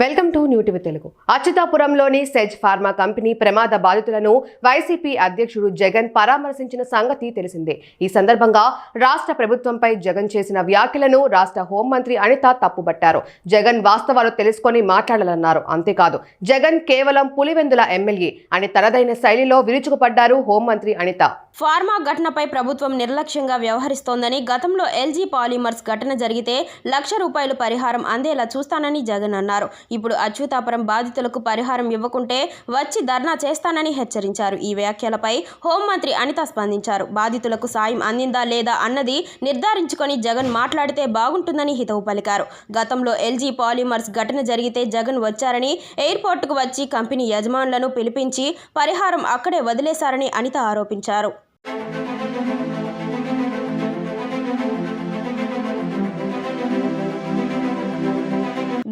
Welcome to new TV Telugu. అచ్యుతాపురంలోని SEZ pharma company ప్రమాద బాధితులను వైసీపీ అధ్యక్షుడు జగన్ పరామర్శించిన సంగతి తెలిసిందే. ఈ సందర్భంగా రాష్ట్ర ప్రభుత్వంపై జగన్ చేసిన వ్యాఖ్యలను రాష్ట్ర హోంమంత్రి అనిత తప్పుబట్టారు. జగన్ వాస్తవాలు తెలుసుకొని మాట్లాడాలన్నారు. అంతేకాదు జగన్ కేవలం పులివెందుల ఎమ్మెల్యే అని తనదైన శైలిలో విరుచుకుపడ్డారు హోంమంత్రి అనిత. ఫార్మా ఘటనపై ప్రభుత్వం నిర్లక్ష్యంగా వ్యవహరిస్తోందని, గతంలో ఎల్జీ పాలిమర్స్ ఘటన జరిగితే ₹1,00,000 పరిహారం అందేలా చూస్తానని జగన్ అన్నారు. ఇప్పుడు అచ్యుతాపురం బాధితులకు పరిహారం ఇవ్వకుంటే వచ్చి ధర్నా చేస్తానని హెచ్చరించారు. ఈ వ్యాఖ్యలపై హోంమంత్రి అనిత స్పందించారు. బాధితులకు సాయం అందిందా లేదా అన్నది నిర్ధారించుకొని జగన్ మాట్లాడితే బాగుంటుందని హితవు పలికారు. గతంలో ఎల్జీ పాలిమర్స్ ఘటన జరిగితే జగన్ వచ్చారని, ఎయిర్పోర్టుకు వచ్చి కంపెనీ యజమానులను పిలిపించి పరిహారం అక్కడే వదిలేశారని అనిత ఆరోపించారు.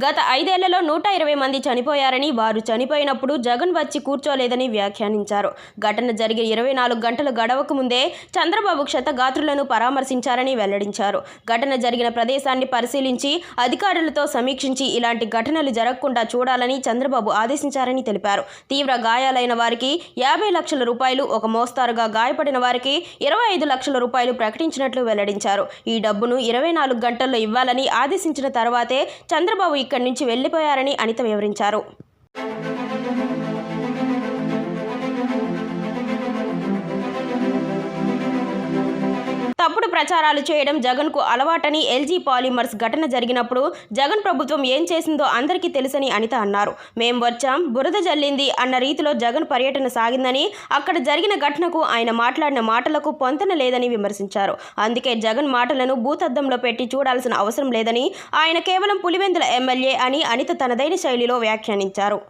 గత 5 ఏళ్లలో 120 మంది చనిపోయారని, వారు చనిపోయినప్పుడు జగన్ వచ్చి కూర్చోలేదని వ్యాఖ్యానించారు. ఘటన జరిగి 24 గంటలు గడవక ముందే చంద్రబాబు క్షతగాత్రులను పరామర్శించారని వెల్లడించారు. ఘటన జరిగిన ప్రదేశాన్ని పరిశీలించి అధికారులతో సమీక్షించి ఇలాంటి ఘటనలు జరగకుండా చూడాలని చంద్రబాబు ఆదేశించారని తెలిపారు. తీవ్ర గాయాలైన వారికి ₹50 లక్షల, ఒక మోస్తారుగా గాయపడిన వారికి ₹25 లక్షల ప్రకటించినట్లు వెల్లడించారు. ఈ డబ్బును 24 గంటల్లో ఇవ్వాలని ఆదేశించిన తర్వాతే చంద్రబాబు ఇక్కడి నుంచి వెళ్లిపోయారని అనిత వివరించారు. తప్పుడు ప్రచారాలు చేయడం జగన్కు అలవాటని, ఎల్జీ పాలిమర్స్ ఘటన జరిగినప్పుడు జగన్ ప్రభుత్వం ఏం చేసిందో అందరికీ తెలుసని అనిత అన్నారు. మేం వచ్చాం, బురద జల్లింది అన్న రీతిలో జగన్ పర్యటన సాగిందని, అక్కడ జరిగిన ఘటనకు ఆయన మాట్లాడిన మాటలకు పొంతన లేదని విమర్శించారు. అందుకే జగన్ మాటలను భూతద్దంలో పెట్టి చూడాల్సిన అవసరం లేదని, ఆయన కేవలం పులివెందుల ఎమ్మెల్యే అని అనిత తనదైన శైలిలో వ్యాఖ్యానించారు.